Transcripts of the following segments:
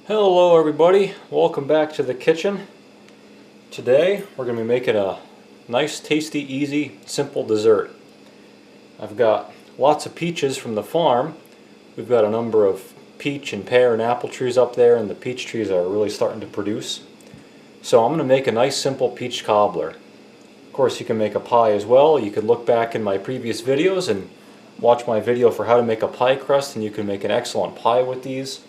Hello everybody, welcome back to the kitchen. Today we're going to be making a nice, tasty, easy, simple dessert. I've got lots of peaches from the farm. We've got a number of peach and pear and apple trees up there, and the peach trees are really starting to produce. So I'm going to make a nice simple peach cobbler. Of course you can make a pie as well. You could look back in my previous videos and watch my video for how to make a pie crust, and you can make an excellent pie with these.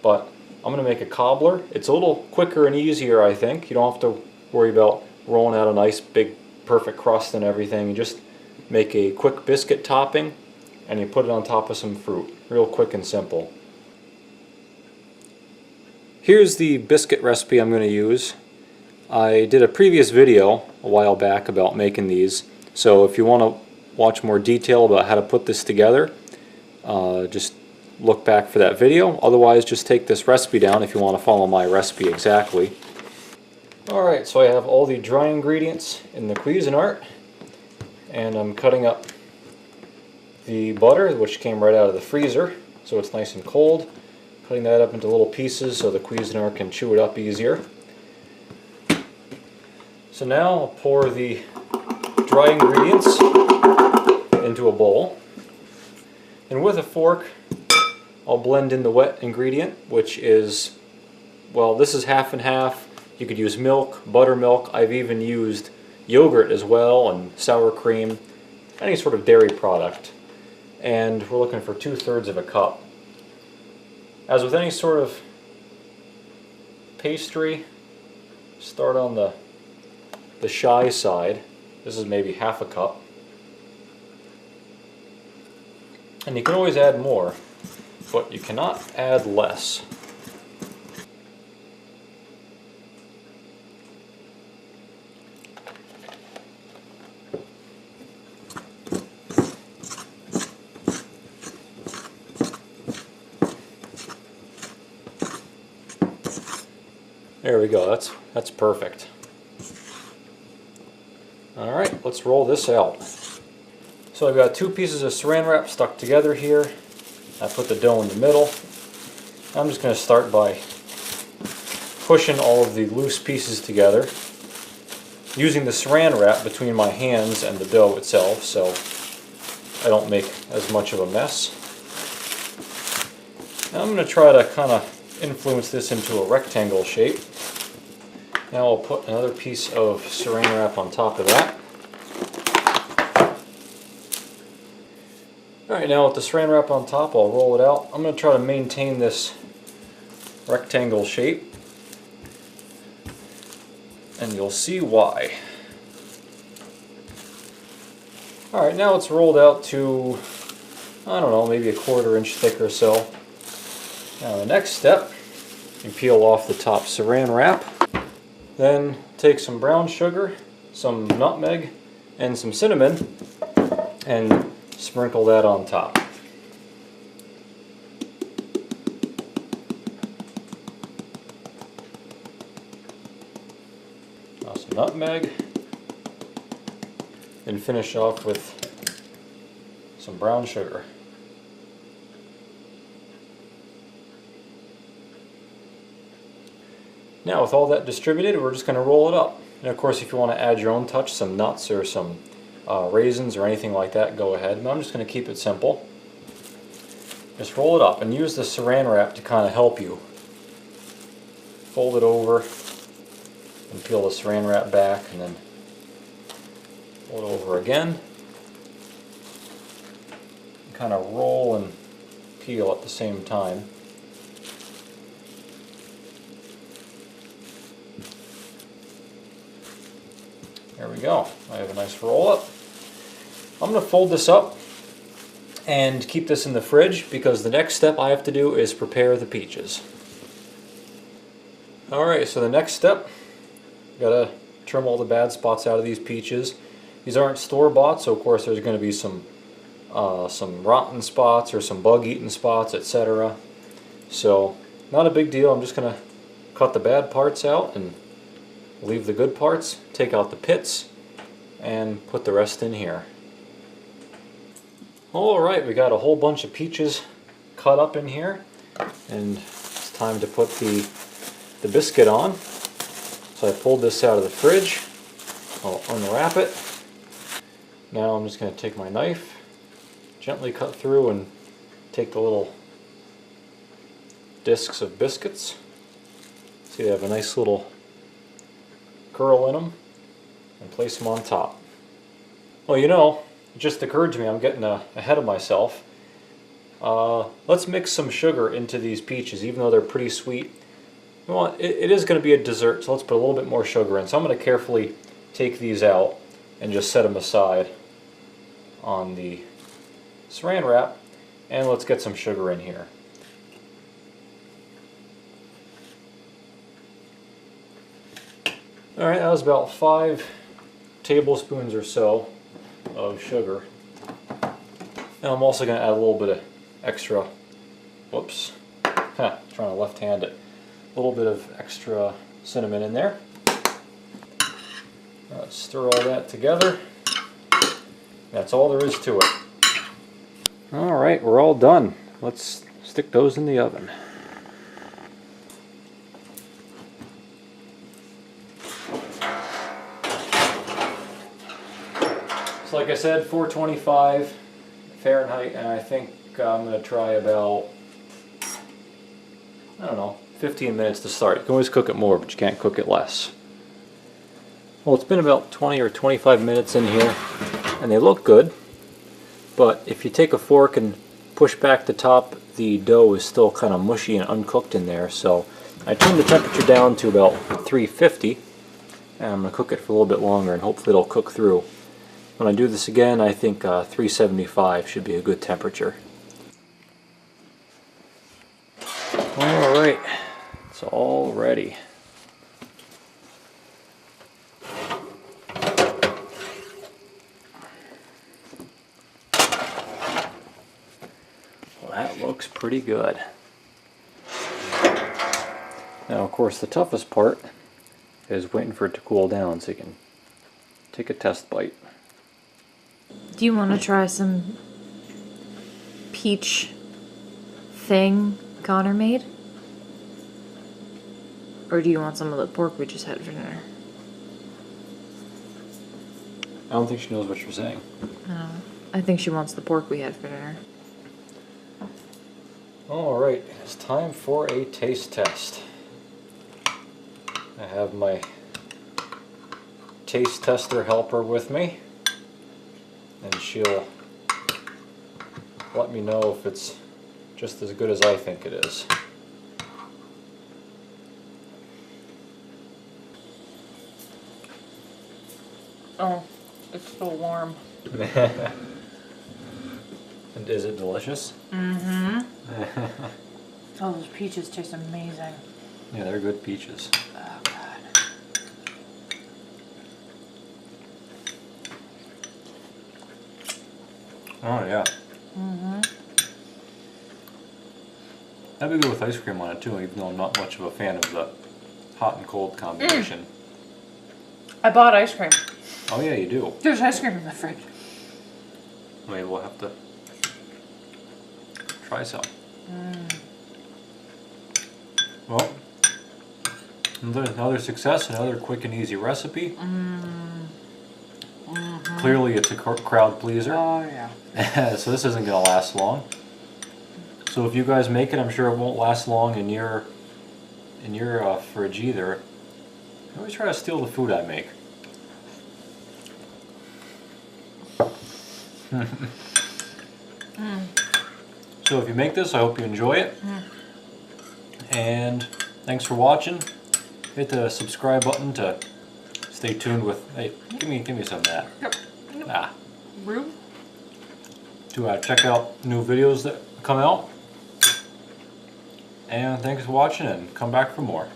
But I'm going to make a cobbler. It's a little quicker and easier, I think. You don't have to worry about rolling out a nice big perfect crust and everything. You just make a quick biscuit topping and you put it on top of some fruit. Real quick and simple. Here's the biscuit recipe I'm going to use. I did a previous video a while back about making these, so if you want to watch more detail about how to put this together, just look back for that video. Otherwise, just take this recipe down if you want to follow my recipe exactly. Alright, so I have all the dry ingredients in the Cuisinart, and I'm cutting up the butter, which came right out of the freezer, so it's nice and cold. Cutting that up into little pieces so the Cuisinart can chew it up easier. So now I'll pour the dry ingredients into a bowl, and with a fork I'll blend in the wet ingredient, which is, well, this is half and half. You could use milk, buttermilk. I've even used yogurt as well, and sour cream, any sort of dairy product. And we're looking for 2/3 of a cup. As with any sort of pastry, start on the shy side. This is maybe half a cup. And you can always add more, but you cannot add less. There we go, that's perfect. Alright, let's roll this out. So I've got 2 pieces of saran wrap stuck together here. I put the dough in the middle. I'm just going to start by pushing all of the loose pieces together, using the saran wrap between my hands and the dough itself so I don't make as much of a mess. Now I'm going to try to kind of influence this into a rectangle shape. Now I'll put another piece of saran wrap on top of that. Alright, now with the saran wrap on top, I'll roll it out. I'm going to try to maintain this rectangle shape, and you'll see why. Alright, now it's rolled out to, I don't know, maybe a 1/4 inch thick or so. Now the next step, you peel off the top saran wrap, then take some brown sugar, some nutmeg, and some cinnamon, and sprinkle that on top. Now some nutmeg, and finish off with some brown sugar. Now with all that distributed, we're just going to roll it up. And of course, if you want to add your own touch, some nuts or some raisins or anything like that, go ahead. But I'm just going to keep it simple. Just roll it up and use the saran wrap to kind of help you. Fold it over and peel the saran wrap back, and then fold it over again. And kind of roll and peel at the same time. There we go. I have a nice roll up. I'm going to fold this up and keep this in the fridge because the next step I have to do is prepare the peaches. Alright, so the next step, gotta trim all the bad spots out of these peaches. These aren't store-bought, so of course there's going to be some rotten spots or some bug-eaten spots, etc. So, not a big deal. I'm just going to cut the bad parts out and leave the good parts, take out the pits, and put the rest in here. Alright, we got a whole bunch of peaches cut up in here, and it's it's time to put the biscuit on. So I pulled this out of the fridge. I'll unwrap it. Now I'm just going to take my knife, gently cut through and take the little discs of biscuits. See, they have a nice little curl in them, and place them on top. Well, you know, it just occurred to me, I'm getting ahead of myself. Let's mix some sugar into these peaches, even though they're pretty sweet. Well, it is going to be a dessert, so let's put a little bit more sugar in. So I'm going to carefully take these out and just set them aside on the saran wrap, and let's get some sugar in here. Alright, that was about 5 tablespoons or so of sugar. Now I'm also going to add a little bit of extra, whoops, trying to left-hand it, a little bit of extra cinnamon in there. Let's stir all that together. That's all there is to it. Alright, we're all done. Let's stick those in the oven. So like I said, 425 Fahrenheit, and I think I'm going to try about, I don't know, 15 minutes to start. You can always cook it more, but you can't cook it less. Well, it's been about 20 or 25 minutes in here, and they look good, but if you take a fork and push back the top, the dough is still kind of mushy and uncooked in there, so I turned the temperature down to about 350, and I'm going to cook it for a little bit longer, and hopefully it'll cook through. When I do this again, I think 375 should be a good temperature. Alright, it's all ready. Well, that looks pretty good. Now, of course, the toughest part is waiting for it to cool down so you can take a test bite. Do you want to try some peach thing Connor made? Or do you want some of the pork we just had for dinner? I don't think she knows what you're saying. No, I think she wants the pork we had for dinner. Alright, it's time for a taste test. I have my taste tester helper with me, and she'll let me know if it's just as good as I think it is. Oh, it's still warm. And is it delicious? Mm-hmm. Oh, those peaches taste amazing. Yeah, they're good peaches. Oh, God. Oh, yeah. Mm-hmm. That'd be good with ice cream on it, too, even though I'm not much of a fan of the hot and cold combination. I bought ice cream. Oh, yeah, you do. There's ice cream in the fridge. Maybe we'll have to try some. Well, another success, another quick and easy recipe. Clearly it's a crowd pleaser. Oh, yeah. So this isn't going to last long. So if you guys make it, I'm sure it won't last long in your fridge either. I always try to steal the food I make. So if you make this, I hope you enjoy it. And thanks for watching. Hit the subscribe button to stay tuned with. Hey, give me some of that. Yep. Ah. Rube? To check out new videos that come out. And thanks for watching, and come back for more.